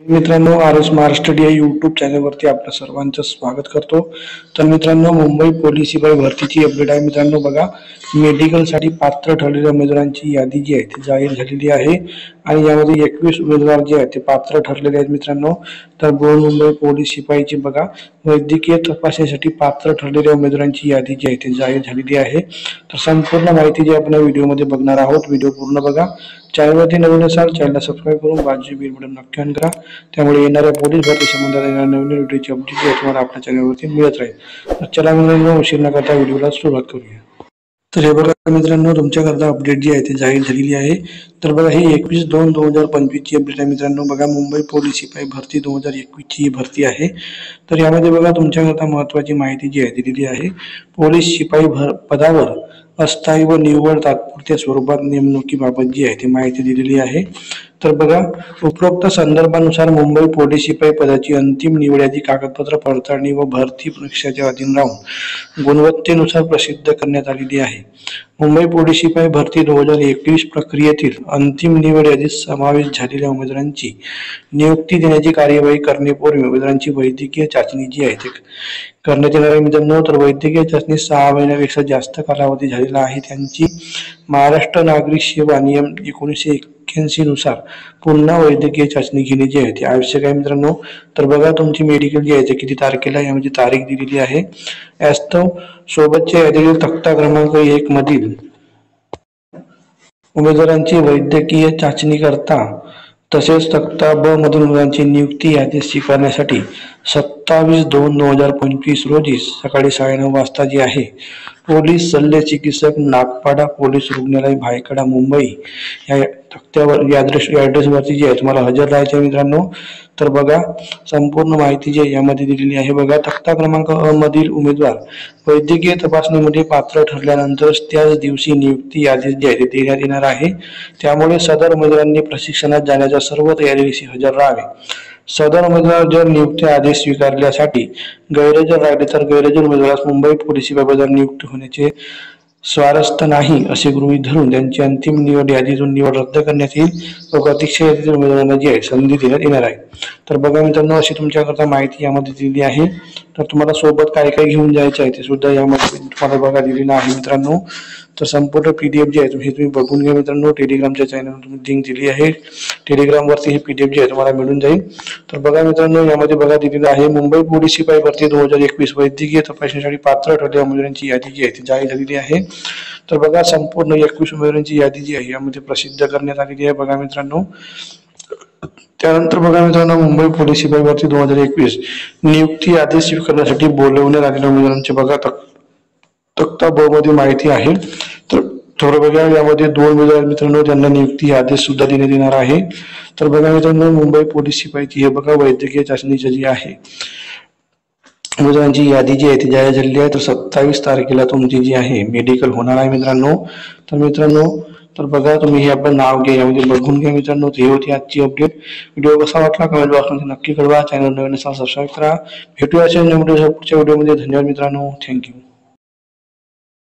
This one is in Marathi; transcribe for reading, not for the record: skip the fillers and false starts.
मित्रांनो, आर.एस. महाराष्ट्र डी यूट्यूब चॅनलवरती आपलं सर्वांचं स्वागत करतो। तर मित्रांनो, मुंबई पोलीस सिपाई भरतीची अपडेट आहे। मित्रांनो बघा, मेडिकलसाठी पात्र ठरलेल्या उमेदवारांची यादी जी आहे ती जाहीर झालेली आहे आणि यामध्ये 21 उमेदवार जे आहेत ते पात्र ठरलेले आहेत मित्रांनो। तर मुंबई पोलीस सिपाईची बघा, वैद्यकीय तपासणीसाठी पात्र ठरलेल्या उमेदवारांची यादी जी आहे ती जाहीर झालेली आहे। तर संपूर्ण माहिती जी आपण व्हिडिओमध्ये बघणार आहोत, व्हिडिओ पूर्ण बघा। चॅनलवरती नवीन असाल चॅनलला सबस्क्राईब करून बाजूची बेल बटन नक्की ऑन करा, त्यामुळे येणाऱ्या पोलीस भरती संबंधात येणाऱ्या नवीन व्हिडिओची अपडेट तुम्हाला आपल्या चॅनलवरती मिळत राहील। तर चला मित्रांनो, उशीर न करता व्हिडिओला सुरुवात करूया। तर हे बघा मित्रांनो, तुमच्याकरता अपडेट जी आहे ती जाहीर झालेली आहे। तर बघा, ही 21/2/2025 ची अपडेट आहे मित्रांनो। बघा, मुंबई पोलीस सिपाई भरती 2021 ची भरती आहे। तर यामध्ये बघा, तुमच्याकरता महत्त्वाची माहिती जी आहे ती दिली आहे। पोलीस शिपाई पदावर अस्थायी व निव्वळ तात्पुरत्या स्वरूपात नेमणुकीबाबत जी आहे ती माहिती दिलेली आहे। तर बघा, उपरोक्त संदर्भानुसार मुंबई पोलीस शिपाई पदाची अंतिम निवड यादी कागदपत्र पडताळणी व भरती परीक्षेच्या अधीन राहून गुणवत्तेनुसार प्रसिद्ध करण्यात आलेली आहे। मुंबई पोलीस शिपाई भरती 2021 प्रक्रियेतील अंतिम निवड यादीत समावेश झालेल्या उमेदवारांची नियुक्ती देण्याची कार्यवाही करण्यापूर्वी उमेदवारांची वैद्यकीय चाचणी जी आहे ती करण्यात येणार आहे मित्रांनो। तर वैद्यकीय चाचणी 6 महिन्यापेक्षा जास्त कालावधी झालेला आहे त्यांची महाराष्ट्र नागरिक सेवा नियम 1981 नुसार पुन्हा वैद्यकीय चाचणी घेणे जी आहे ती आवश्यक आहे मित्रांनो। तर बघा, तुमची मेडिकल जी आहे ते किती तारखेला यामध्ये तारीख दिलेली आहे। यास्तव सोबतच्या यादीतील तक्ता क्रमांक 1 मधील उमेदवारांची वैद्यकीय चाचणी करता तसेच तक्ता ब मधील उमेदवारांची नियुक्ती यादी स्वीकारण्यासाठी 27/2/2025 रोजी सकाळी 9:30 वाजता जी आहे पोलीस शल्य चिकित्सक, नागपाडा पोलीस रुग्णालय, भायखळा, मुंबई या तक्त्यावर ॲड्रेसवरती जी आहे तुम्हाला हजर राहायचे मित्रांनो। तर बघा, संपूर्ण माहिती जी आहे यामध्ये दिलेली आहे। बघा, तक्ता क्रमांक अ मधील उमेदवार वैद्यकीय तपासणीमध्ये पात्र ठरल्यानंतर त्याच दिवशी नियुक्ती यादी जी आहे देण्यात येणार आहे। त्यामुळे सदर उमेदवारांनी प्रशिक्षणात जाण्याच्या सर्व तयारीशी हजर राहावे। सदर उमेदवार जर नियुक्ती आदेश स्वीकारण्यासाठी गैरहजर राहिले तर गैरहजर उमेदवारास मुंबई पोलीस सिपाई पदावर नियुक्त होण्याचे स्वारस्य नाही असे गृहीत धरून त्यांची अंतिम निवड यादीतून निवड रद्द करण्यात येईल व प्रतीक्षा यादीतील उमेदवारांना जी आहे संधी देण्यात येणार आहे। तर बघा मित्रांनो, अशी तुमच्याकरता माहिती यामध्ये दिलेली आहे। तर तुम्हाला सोबत काय काय घेऊन जायचं आहे ते सुद्धा यामध्ये तुम्हाला बघा दिलेलं आहे मित्रांनो। तर संपूर्ण PDF जे आहे हे तुम्ही बघून घ्या मित्रांनो। टेलिग्रामच्या चॅनलवर तुम्ही लिंक दिली आहे, टेलिग्रामवरती ही PDF जी आहे तुम्हाला मिळून जाईल। तर बघा मित्रांनो, यामध्ये बघा दिलेलं आहे मुंबई पोलीस सिपाई भरती 2021 वैद्यकीय तपासणीसाठी पात्र ठरलेल्या उमेदवारांची यादी जी आहे ती जाहीर झालेली आहे। तर बघा, संपूर्ण 21 उमेदवारांची यादी जी आहे यामध्ये प्रसिद्ध करण्यात आलेली आहे बघा मित्रांनो। त्यानंतर बघा मित्रांनो, मुंबई पोलीस सिपाई भरती 2021 नियुक्ती आदेश स्वीकारण्यासाठी बोलवण्यात आलेल्या उमेदवारांची बघा तक्ता ब मध्ये माहिती आहे। तर थोडं बघा, यामध्ये 2 उमेदवार मित्रांनो त्यांना नियुक्ती आदेश सुद्धा देण्यात येणार आहे। तर बघा मित्रांनो, मुंबई पोलीस सिपाईची हे बघा वैद्यकीय चाचणीची जी आहे उमेदवारांची यादी जी आहे ती जाहीर झालेली आहे। तर 27 तारखेला तुमची जी आहे मेडिकल होणार आहे मित्रांनो। तर मित्रांनो, तर बघा, तुम्ही हे आपलं नाव घ्या, यामध्ये बघून घ्या मित्रांनो। ही होती आजची अपडेट। व्हिडिओ कसा वाटला कमेंट बॉक्समध्ये नक्की कळवा, चॅनल नवीन असाल सबस्क्राईब करा। भेटूया पुढच्या व्हिडिओमध्ये। धन्यवाद मित्रांनो, थँक्यू।